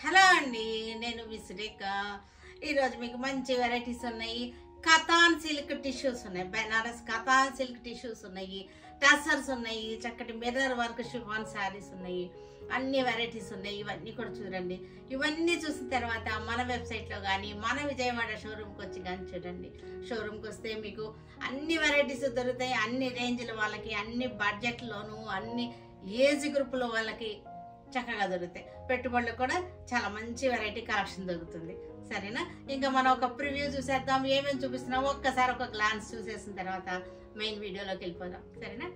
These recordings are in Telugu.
హలో అండి, నేను విసురేఖ. ఈరోజు మీకు మంచి వెరైటీస్ ఉన్నాయి. కథాన్ సిల్క్ టిష్యూస్ ఉన్నాయి, బెనారస్ కథాన్ సిల్క్ టిష్యూస్ ఉన్నాయి, టసర్స్ ఉన్నాయి, చక్కటి మిర్రర్ వర్క్ షిఫాన్ శారీస్ ఉన్నాయి, అన్ని వెరైటీస్ ఉన్నాయి. ఇవన్నీ కూడా చూడండి. ఇవన్నీ చూసిన తర్వాత మన వెబ్సైట్లో కానీ మన విజయవాడ షోరూమ్కి వచ్చి కానీ చూడండి. షోరూమ్కి వస్తే మీకు అన్ని వెరైటీస్ దొరుకుతాయి, అన్ని రేంజ్ల వాళ్ళకి, అన్ని బడ్జెట్లోనూ, అన్ని ఏజ్ గ్రూపుల వాళ్ళకి చక్కగా దొరుకుతాయి. పెట్టుబడులు కూడా చాలా మంచి వెరైటీ కలెక్షన్ దొరుకుతుంది. సరేనా? ఇంకా మనం ఒక ప్రివ్యూ చూసేద్దాం. ఏమేమి చూపిస్తున్నాం ఒక్కసారి ఒక గ్లాన్స్ చూసేసిన తర్వాత మెయిన్ వీడియోలోకి వెళ్ళిపోదాం. సరేనా?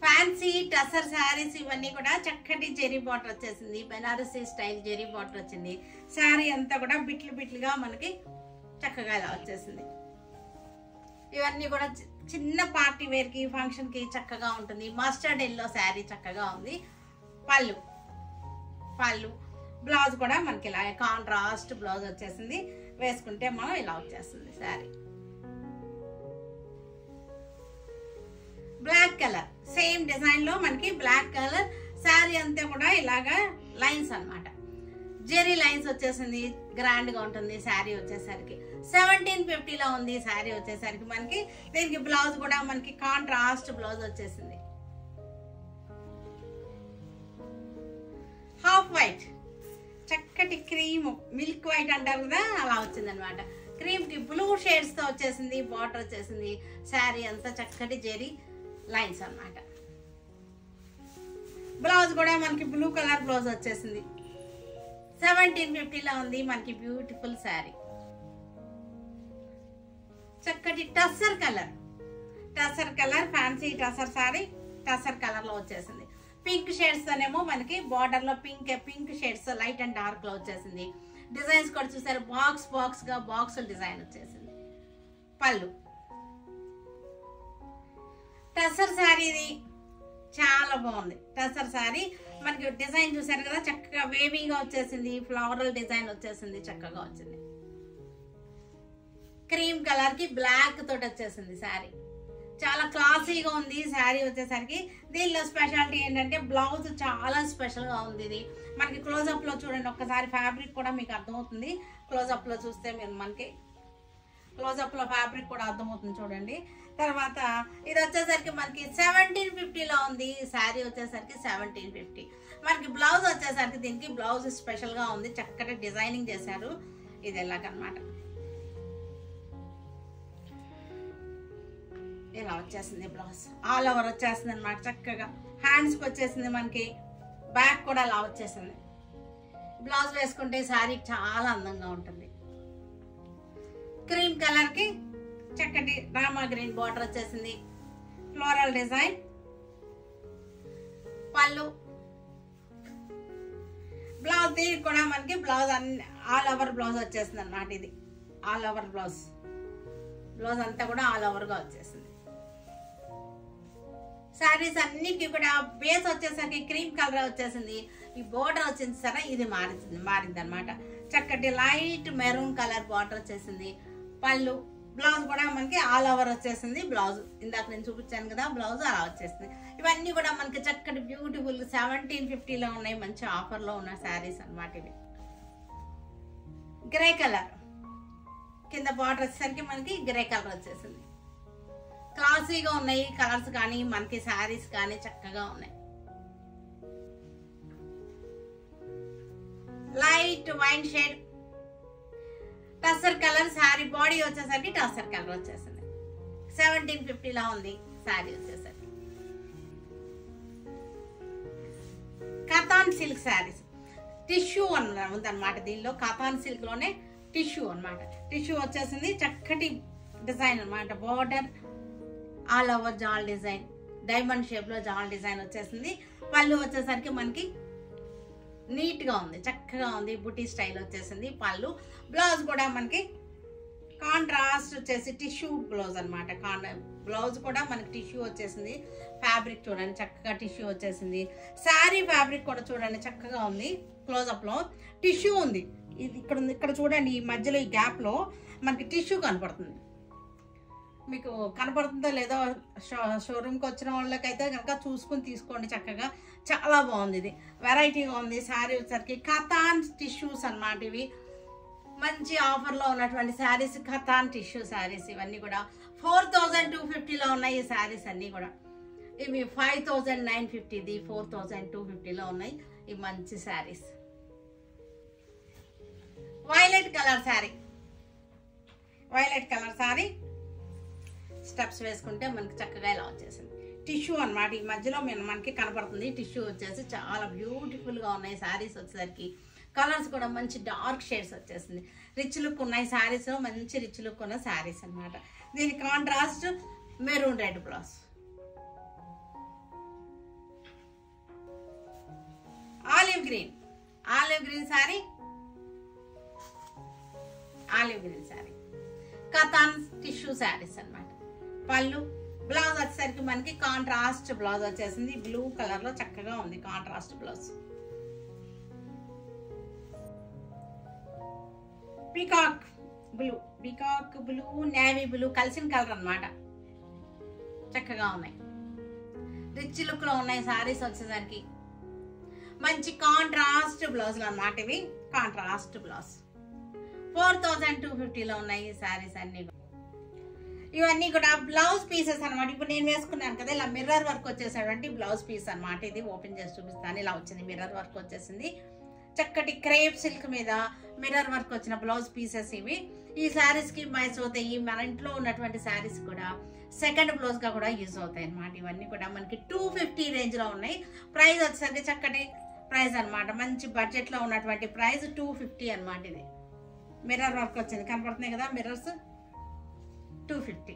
ఫ్యాన్సీ టసర్ శారీస్ ఇవన్నీ కూడా చక్కటి జెరీ బార్డర్ వచ్చేసింది. బెనారసీ స్టైల్ జెరీ బార్డర్ వచ్చింది. శారీ అంతా కూడా బిట్లు బిట్లుగా మనకి చక్కగా ఇలా వచ్చేసింది. ఇవన్నీ కూడా చిన్న పార్టీ వేర్కి, ఫంక్షన్కి చక్కగా ఉంటుంది. మస్టర్డ్ ఎల్లో శారీ చక్కగా ఉంది. పళ్ళు బ్లౌజ్ కూడా మనకి ఇలా కాంట్రాస్ట్ బ్లౌజ్ వచ్చేసింది. వేసుకుంటే మనం ఇలా వచ్చేస్తుంది sari. Black colour same design లో మనకి బ్లాక్ కలర్ శారీ అంతా కూడా ఇలాగా లైన్స్ అన్నమాట. జెరీ లైన్స్ వచ్చేసింది. గ్రాండ్ గా ఉంటుంది శారీ వచ్చేసరికి. 1750లో ఉంది శారీ వచ్చేసరికి. మనకి దీనికి బ్లౌజ్ కూడా మనకి కాంట్రాస్ట్ బ్లౌజ్ వచ్చేసింది. హాఫ్ వైట్, చక్కటి క్రీమ్, మిల్క్ వైట్ అంటారు కదా, అలా వచ్చింది అనమాట. క్రీమ్ కి బ్లూ షేడ్స్ తో వచ్చేసింది. బార్డర్ వచ్చేసింది. శారీ అంతా చక్కటి జెరీ లైన్స్ అన్నమాట. బ్లౌజ్ కూడా మనకి బ్లూ కలర్ బ్లౌజ్ వచ్చేసింది. 1750లో ఉంది మనకి బ్యూటిఫుల్ శారీ. చక్కటి tussar colour, tussar colour fancy tussar sorry tussar colour లో వచ్చేసింది. పింక్ షేడ్స్ తోనేమో మనకి బార్డర్ లో pink shades light and dark లో వచ్చేసింది. డిజైన్స్ కూడా చూసారు, బాక్స్ గా బాక్సుల డిజైన్ వచ్చేసింది. పళ్ళు టసర్ శారీ ఇది చాలా బాగుంది. టసర్ శారీ మనకి డిజైన్ చూసారు కదా, చక్కగా వేవీగా వచ్చేసింది, ఫ్లవరల్ డిజైన్ వచ్చేసింది, చక్కగా వచ్చింది. క్రీమ్ కలర్ కి బ్లాక్ తోటి వచ్చేసింది శారీ. చాలా క్లాసీగా ఉంది శారీ వచ్చేసరికి. దీనిలో స్పెషాలిటీ ఏంటంటే బ్లౌజ్ చాలా స్పెషల్ గా ఉంది. ఇది మనకి క్లోజ్అప్ లో చూడండి, ఒక్కసారి ఫ్యాబ్రిక్ కూడా మీకు అర్థమవుతుంది. క్లోజ్అప్ లో చూస్తే మీరు మనకి క్లోజ్అప్ లో ఫ్యాబ్రిక్ కూడా అర్థమవుతుంది చూడండి. తర్వాత ఇది వచ్చేసరికి మనకి 1750లో ఉంది. శారీ వచ్చేసరికి 1750. మనకి బ్లౌజ్ వచ్చేసరికి దీనికి బ్లౌజ్ స్పెషల్ గా ఉంది, చక్కటి డిజైనింగ్ చేశారు. ఇది ఎలాగనమాట ఇలా వచ్చేసింది. బ్లౌజ్ ఆల్ ఓవర్ వచ్చేస్తుంది అనమాట, చక్కగా హ్యాండ్స్కి వచ్చేసింది. మనకి బ్యాక్ కూడా అలా వచ్చేసింది. బ్లౌజ్ వేసుకుంటే శారీ చాలా అందంగా ఉంటుంది. క్రీమ్ కలర్ కి చక్కటి రామా గ్రీన్ బార్డర్ వచ్చేసింది, ఫ్లోరల్ డిజైన్. పళ్ళు బ్లౌజ్ దీనికి కూడా మనకి బ్లౌజ్ ఆల్ ఓవర్ బ్లౌజ్ వచ్చేసింది అనమాట. ఇది ఆల్ ఓవర్ బ్లౌజ్ అంతా కూడా ఆల్ ఓవర్ గా వచ్చేసింది. శారీస్ అన్నిటికీ కూడా బేస్ వచ్చేసరికి క్రీమ్ కలర్ వచ్చేసింది. ఈ బోర్డర్ వచ్చింది సరే, ఇది మారింది అనమాట. చక్కటి లైట్ మెరూన్ కలర్ బార్డర్ వచ్చేసింది. పళ్ళు బ్లౌజ్ కూడా మనకి ఆల్ ఓవర్ వచ్చేసింది. బ్లౌజ్ ఇందాక నేను చూపించాను కదా, బ్లౌజ్ అలా వచ్చేసింది. ఇవన్నీ కూడా మనకి చక్కటి బ్యూటిఫుల్ 1750లో ఉన్నాయి, మంచి ఆఫర్ లో ఉన్న శారీస్ అనమాట. ఇవి గ్రే కలర్ కింద బార్డర్ వచ్చేసరికి మనకి గ్రే కలర్ వచ్చేసింది. క్లాసీగా ఉన్నాయి కలర్స్ కానీ మనకి శారీస్ కానీ చక్కగా ఉన్నాయి. Light wine shade tussar colour sari body వచ్చేసరికి టసర్ కలర్ వచ్చేసింది. 1750లో ఉంది శారీ వచ్చేసరికి. కథాన్ సిల్క్ శారీస్ టిష్యూ ఉందన్నమాట. దీనిలో కథాన్ సిల్క్ లోనే టిష్యూ అనమాట. టిష్యూ వచ్చేసింది, చక్కటి డిజైన్ అనమాట. Border all over jaal design, diamond shape లో జాల్ డిజైన్ వచ్చేసింది. పళ్ళు వచ్చేసరికి మనకి నీట్ గా ఉంది, చక్కగా ఉంది, బుటీ స్టైల్ వచ్చేసింది పళ్ళు. బ్లౌజ్ కూడా మనకి కాంట్రాస్ట్ వచ్చేసి టిష్యూ బ్లౌజ్ అనమాట. బ్లౌజ్ కూడా మనకి టిష్యూ వచ్చేసింది. ఫ్యాబ్రిక్ చూడండి చక్కగా టిష్యూ వచ్చేసింది. శారీ ఫ్యాబ్రిక్ కూడా చూడండి చక్కగా ఉంది. క్లోజ్అప్ లో టిష్యూ ఉంది. ఇది ఇక్కడ చూడండి, ఈ మధ్యలో ఈ గ్యాప్ లో మనకి టిష్యూ కనపడుతుంది. మీకు కనపడుతుందో లేదో షోరూమ్కి వచ్చిన వాళ్ళకైతే కనుక చూసుకుని తీసుకోండి. చక్కగా చాలా బాగుంది. ఇది వెరైటీగా ఉంది. శారీ వచ్చేసరికి కథాన్ టిష్యూస్ అన్నమాట. ఇవి మంచి ఆఫర్లో ఉన్నటువంటి శారీస్, కథాన్ టిష్యూ శారీస్. ఇవన్నీ కూడా 4250లో ఉన్నాయి ఈ శారీస్ అన్నీ కూడా. ఇవి 5950, 4250లో ఉన్నాయి ఈ మంచి saris. Violet colour sari steps వేసుకుంటే మనకి చక్కగా ఇలా వచ్చేసింది. టిష్యూ అనమాట. ఈ మధ్యలో మనకి కనపడుతుంది టిష్యూ వచ్చేసి. చాలా బ్యూటిఫుల్ గా ఉన్నాయి శారీస్ వచ్చేసరికి. కలర్స్ కూడా మంచి డార్క్ షేడ్స్ వచ్చేసింది. రిచ్ లుక్ ఉన్నాయి శారీస్, మంచి రిచ్ లుక్ ఉన్న శారీస్ అనమాట. దీని contrast maroon red blouse. Olive green sari, katan tissue saris అనమాట. పళ్ళు బ్లౌజ్ వచ్చేసరికి మనకి కాంట్రాస్ట్ బ్లౌజ్ వచ్చేసింది. బ్లూ కలర్ లో చక్కగా ఉంది contrast blouse. Peacock blue navy blue కలిసిన కలర్ అన్నమాట. చక్కగా ఉన్నాయి, రిచ్ లుక్ లో ఉన్నాయి సారీస్ వచ్చేసరికి. మంచి కాంట్రాస్ట్ బ్లౌజులు అన్నమాట ఇవి. కాంట్రాస్ట్ బ్లౌజ్ 4250లో ఉన్నాయి ఈ సారీస్ అన్ని. ఇవన్నీ కూడా బ్లౌజ్ పీసెస్ అనమాట. ఇప్పుడు నేను వేసుకున్నాను కదా, ఇలా మిర్రర్ వర్క్ వచ్చేసేటువంటి బ్లౌజ్ పీస్ అనమాట. ఇది ఓపెన్ చేసి చూపిస్తాను. ఇలా వచ్చింది, మిర్రర్ వర్క్ వచ్చేసింది. చక్కటి క్రేప్ సిల్క్ మీద మిర్రర్ వర్క్ వచ్చిన బ్లౌజ్ పీసెస్ ఇవి. ఈ శారీస్ కి మ్యాచ్ అవుతాయి. మన ఇంట్లో ఉన్నటువంటి శారీస్ కూడా సెకండ్ బ్లౌజ్ గా కూడా యూజ్ అవుతాయి అనమాట. ఇవన్నీ కూడా మనకి 250 రేంజ్ లో ఉన్నాయి. ప్రైస్ వచ్చేసరికి చక్కటి ప్రైస్ అనమాట. మంచి బడ్జెట్ లో ఉన్నటువంటి ప్రైస్ 250 అనమాట. ఇది మిర్రర్ వర్క్ వచ్చింది, కనపడుతున్నాయి కదా మిర్రర్స్. 250.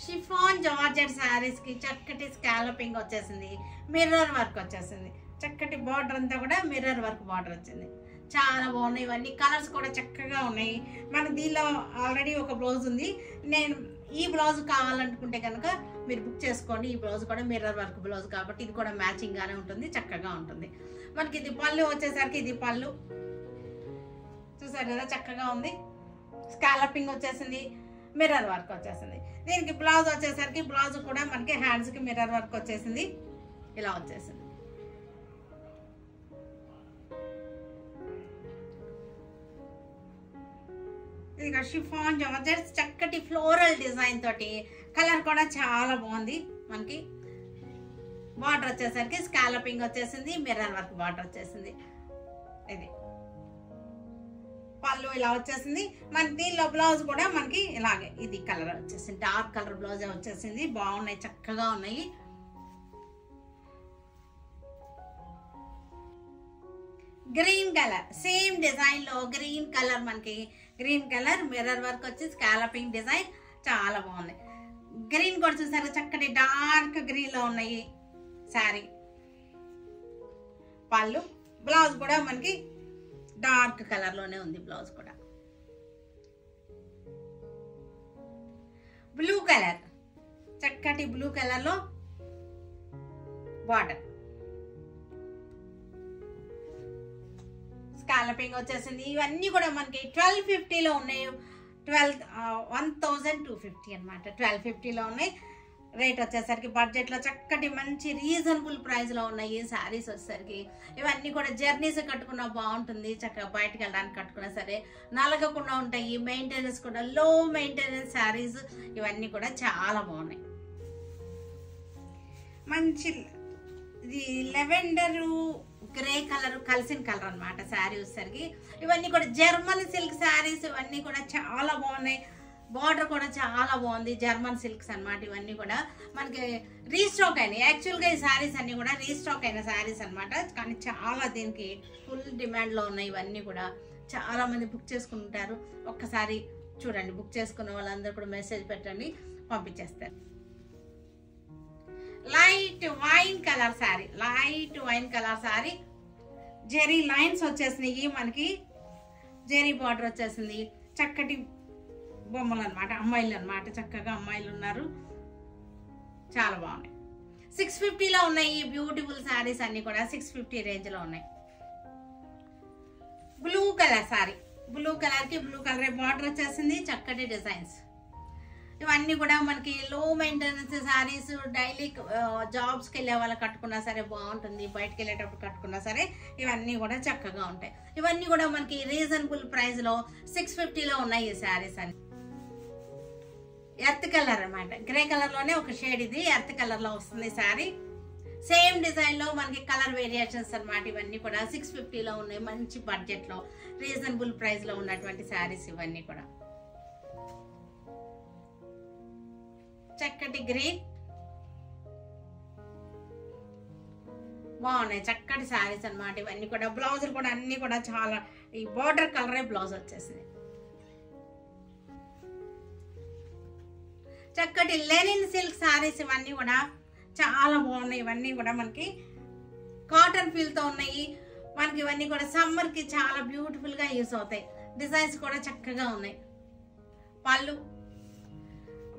షిఫాన్ జార్జెట్ శారీస్ కి చక్కటి స్కాలపింగ్ వచ్చేసింది, మిర్రర్ వర్క్ వచ్చేసింది, చక్కటి బార్డర్ అంతా కూడా మిర్రర్ వర్క్ బార్డర్ వచ్చింది. చాలా బాగున్నాయి. ఇవన్నీ కలర్స్ కూడా చక్కగా ఉన్నాయి. మన దీనిలో ఆల్రెడీ ఒక బ్లౌజ్ ఉంది. నేను ఈ బ్లౌజ్ కావాలనుకుంటే కనుక మీరు బుక్ చేసుకోండి. ఈ బ్లౌజ్ కూడా మిర్రర్ వర్క్ బ్లౌజ్ కాబట్టి ఇది కూడా మ్యాచింగ్ గానే ఉంటుంది, చక్కగా ఉంటుంది. మనకి ఇది పళ్ళు వచ్చేసరికి ఇది పళ్ళు చూసారు కదా, చక్కగా ఉంది. స్కాలపింగ్ వచ్చేసింది, మిర్రర్ వర్క్ వచ్చేసింది. దీనికి బ్లౌజ్ వచ్చేసరికి బ్లౌజ్ కూడా మనకి హ్యాండ్స్ కి మిర్రర్ వర్క్ వచ్చేసింది, ఇలా వచ్చేసింది. ఇదిగో షిఫాన్ జార్జెట్స్ చక్కటి ఫ్లోరల్ డిజైన్ తోటి, కలర్ కూడా చాలా బాగుంది. మనకి బార్డర్ వచ్చేసరికి స్కాలపింగ్ వచ్చేసింది, మిర్రర్ వర్క్ బార్డర్ వచ్చేసింది. ఇది పళ్ళు ఇలా వచ్చేసింది. మన దీనిలో బ్లౌజ్ కూడా మనకి ఇలాగే ఇది కలర్ వచ్చేసింది, డార్క్ కలర్ బ్లౌజ్ వచ్చేసింది. బాగున్నాయి, చక్కగా ఉన్నాయి. గ్రీన్ కలర్ సేమ్ డిజైన్ లో గ్రీన్ కలర్, మనకి గ్రీన్ కలర్ మిర్రర్ వర్క్ వచ్చి స్కాలపింగ్ డిజైన్ చాలా బాగుంది. గ్రీన్ కూడా చూసారు, చక్కటి డార్క్ గ్రీన్ లో ఉన్నాయి శారీ. పళ్ళు బ్లౌజ్ కూడా మనకి డార్క్ కలర్ లోనే ఉంది. బ్లౌజ్ కూడా బ్లూ కలర్, చక్కటి బ్లూ కలర్ లో బార్డర్, స్కాలపింగ్ వచ్చేసింది. ఇవన్నీ కూడా మనకి 1250లో ఉన్నాయి. 12,250 అనమాట. 1250లో ఉన్నాయి. రేట్ వచ్చేసరికి బడ్జెట్లో చక్కటి మంచి రీజనబుల్ ప్రైస్లో ఉన్నాయి శారీస్ వచ్చేసరికి. ఇవన్నీ కూడా జర్నీస్ కట్టుకున్నా బాగుంటుంది, చక్కగా బయటకు వెళ్ళడానికి కట్టుకున్నా సరే నలగకుండా ఉంటాయి. మెయింటెనెన్స్ కూడా లో మెయింటెనెన్స్ శారీస్ ఇవన్నీ కూడా చాలా బాగున్నాయి. మంచి ఇది లెవెండరు గ్రే కలర్ కలిసిన కలర్ అనమాట శారీ వచ్చేసరికి. ఇవన్నీ కూడా జర్మన్ సిల్క్ శారీస్, ఇవన్నీ కూడా చాలా బాగున్నాయి. బార్డర్ కూడా చాలా బాగుంది, జర్మన్ సిల్క్స్ అనమాట. ఇవన్నీ కూడా మనకి రీస్టాక్ అయినాయి. యాక్చువల్గా ఈ శారీస్ అన్ని కూడా రీస్టాక్ అయిన శారీస్ అనమాట. కానీ చాలా దీనికి ఫుల్ డిమాండ్లో ఉన్నాయి. ఇవన్నీ కూడా చాలా మంది బుక్ చేసుకుంటారు. ఒక్కసారి చూడండి, బుక్ చేసుకున్న వాళ్ళందరూ కూడా మెసేజ్ పెట్టండి, పంపించేస్తారు. Light wine colour sari, light wine colour sari, zari lines వచ్చేసినాయి. మనకి జెరీ బార్డర్ వచ్చేసింది. చక్కటి బొమ్మలు అనమాట, అమ్మాయిలు అనమాట. చక్కగా అమ్మాయిలు ఉన్నారు, చాలా బాగున్నాయి. 650లో ఉన్నాయి. బ్యూటిఫుల్ శారీస్ అన్ని కూడా 650 రేంజ్ లో ఉన్నాయి. Blue colour sari, blue colour కి బ్లూ కలర్ బార్డర్ వచ్చేసింది, చక్కటి డిజైన్స్. ఇవన్నీ కూడా మనకి లో మెయింటెనెన్స్ శారీస్, డైలీ జాబ్స్కి వెళ్ళే వాళ్ళు కట్టుకున్నా సరే బాగుంటుంది, బయటకు వెళ్ళేటప్పుడు కట్టుకున్నా సరే ఇవన్నీ కూడా చక్కగా ఉంటాయి. ఇవన్నీ కూడా మనకి రీజనబుల్ ప్రైస్లో 650లో ఉన్నాయి ఈ శారీస్ అన్ని. ఎర్త్ కలర్ అనమాట, గ్రే కలర్లోనే ఒక షేడ్, ఇది ఎర్త్ కలర్లో వస్తుంది శారీ. సేమ్ డిజైన్లో మనకి కలర్ వేరియేషన్స్ అనమాట. ఇవన్నీ కూడా 650లో ఉన్నాయి. మంచి బడ్జెట్లో రీజనబుల్ ప్రైస్లో ఉన్నటువంటి శారీస్ ఇవన్నీ కూడా. చక్కటి గ్రీన్ బాగున్నాయి, చక్కటి శారీస్ అనమాట. ఇవన్నీ కూడా బ్లౌజులు కూడా అన్ని కూడా చాలా ఈ బార్డర్ కలరే బ్లౌజ్ వచ్చేసింది. చక్కటి లెనిన్ సిల్క్ శారీస్ ఇవన్నీ కూడా చాలా బాగున్నాయి. ఇవన్నీ కూడా మనకి కాటన్ ఫీల్ తో ఉన్నాయి. మనకి ఇవన్నీ కూడా సమ్మర్ కి చాలా బ్యూటిఫుల్ గా యూస్ అవుతాయి. డిజైన్స్ కూడా చక్కగా ఉన్నాయి. పళ్ళు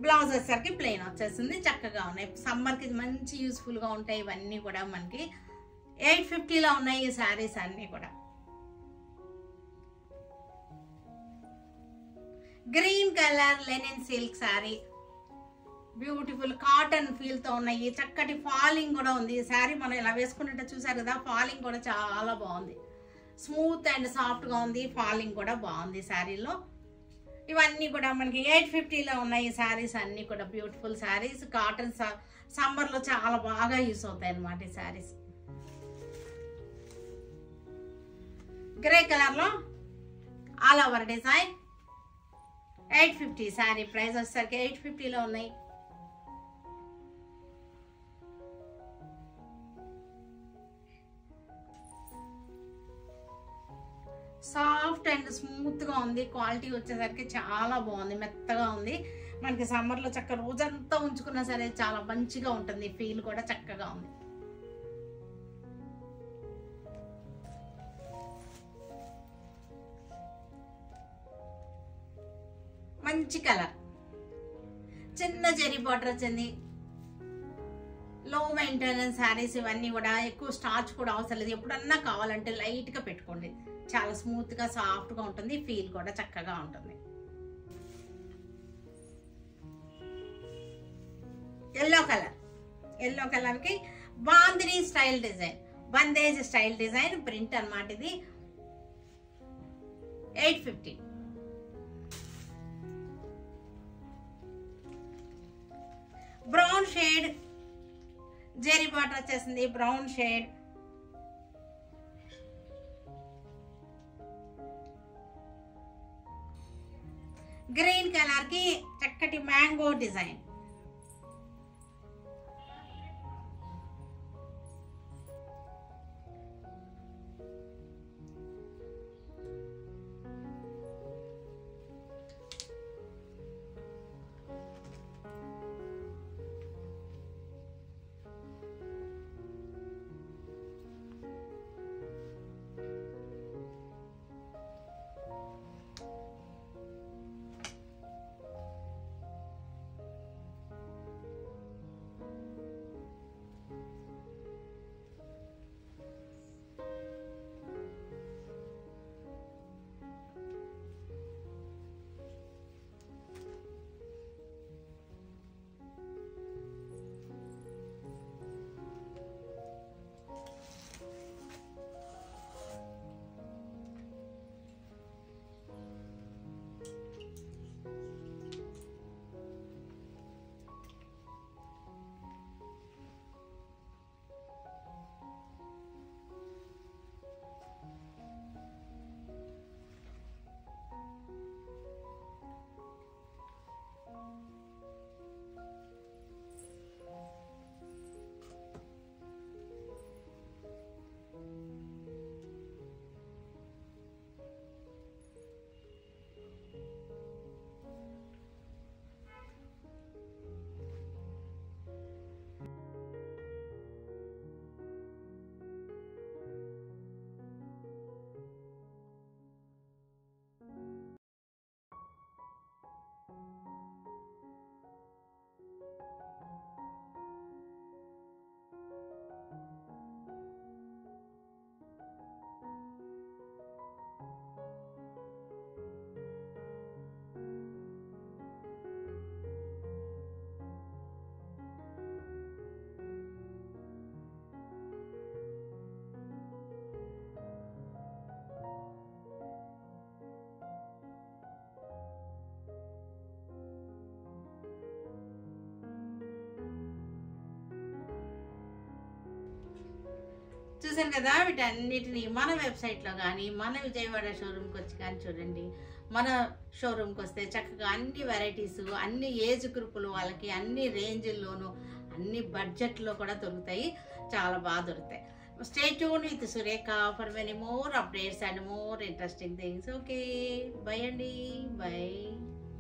బ్లౌజ్ వచ్చేసరికి ప్లెయిన్ వచ్చేసింది, చక్కగా ఉన్నాయి. సమ్మర్ కి మంచి యూస్ఫుల్ గా ఉంటాయి. ఇవన్నీ కూడా మనకి 850లో ఉన్నాయి ఈ శారీస్ అన్ని కూడా. Green colour Lenin silk sari, beautiful cotton feel తో ఉన్నాయి. చక్కటి ఫాలింగ్ కూడా ఉంది. ఈ శారీ మనం ఇలా వేసుకుంటే చూసారు కదా, ఫాలింగ్ కూడా చాలా బాగుంది. స్మూత్ అండ్ సాఫ్ట్ గా ఉంది. ఫాలింగ్ కూడా బాగుంది శారీలో. ఇవన్నీ కూడా మనకి 850లో ఉన్నాయి ఈ శారీస్ అన్ని కూడా. బ్యూటిఫుల్ శారీస్, కాటన్ సమ్మర్ లో చాలా బాగా యూస్ అవుతాయి అన్నమాట ఈ శారీస్. గ్రే కలర్ లో all over design 850 sari price వచ్చేసరికి 850లో ఉన్నాయి. సాఫ్ట్ అండ్ స్మూత్ గా ఉంది. క్వాలిటీ వచ్చేసరికి చాలా బాగుంది, మెత్తగా ఉంది. మనకి సమ్మర్లో చక్కగా రోజంతా ఉంచుకున్నా సరే చాలా మంచిగా ఉంటుంది, ఫీల్ కూడా చక్కగా ఉంది. మంచి కలర్, చిన్న జెరీ బార్డర్ వచ్చింది. లో మెయింటెనెన్స్ శారీస్ ఇవన్నీ కూడా ఎక్కువ స్టార్చ్ కూడా అవసరం లేదు. ఎప్పుడన్నా కావాలంటే లైట్గా పెట్టుకోండి, చాలా స్మూత్గా సాఫ్ట్గా ఉంటుంది, ఫీల్ కూడా చక్కగా ఉంటుంది. ఎల్లో కలర్కి bandhani style design, bandhej style design print అన్నమాట. ఇది 850. బ్రౌన్ షేడ్ జెరీ బార్డర్ వచ్చేసింది, బ్రౌన్ షేడ్. గ్రీన్ కలర్ కి చక్కటి మ్యాంగో డిజైన్. చూసాను కదా, వీటన్నిటిని మన వెబ్సైట్లో కానీ మన విజయవాడ షోరూమ్కి వచ్చి కానీ చూడండి. మన షోరూమ్కి వస్తే చక్కగా అన్ని వెరైటీస్, అన్ని ఏజ్ గ్రూపులు వాళ్ళకి, అన్ని రేంజ్ల్లోనూ, అన్ని బడ్జెట్లో కూడా దొరుకుతాయి, చాలా బాగా దొరుకుతాయి. Stay tune with Surekha for many more updates and more interesting things. Okay, by అండి, బై.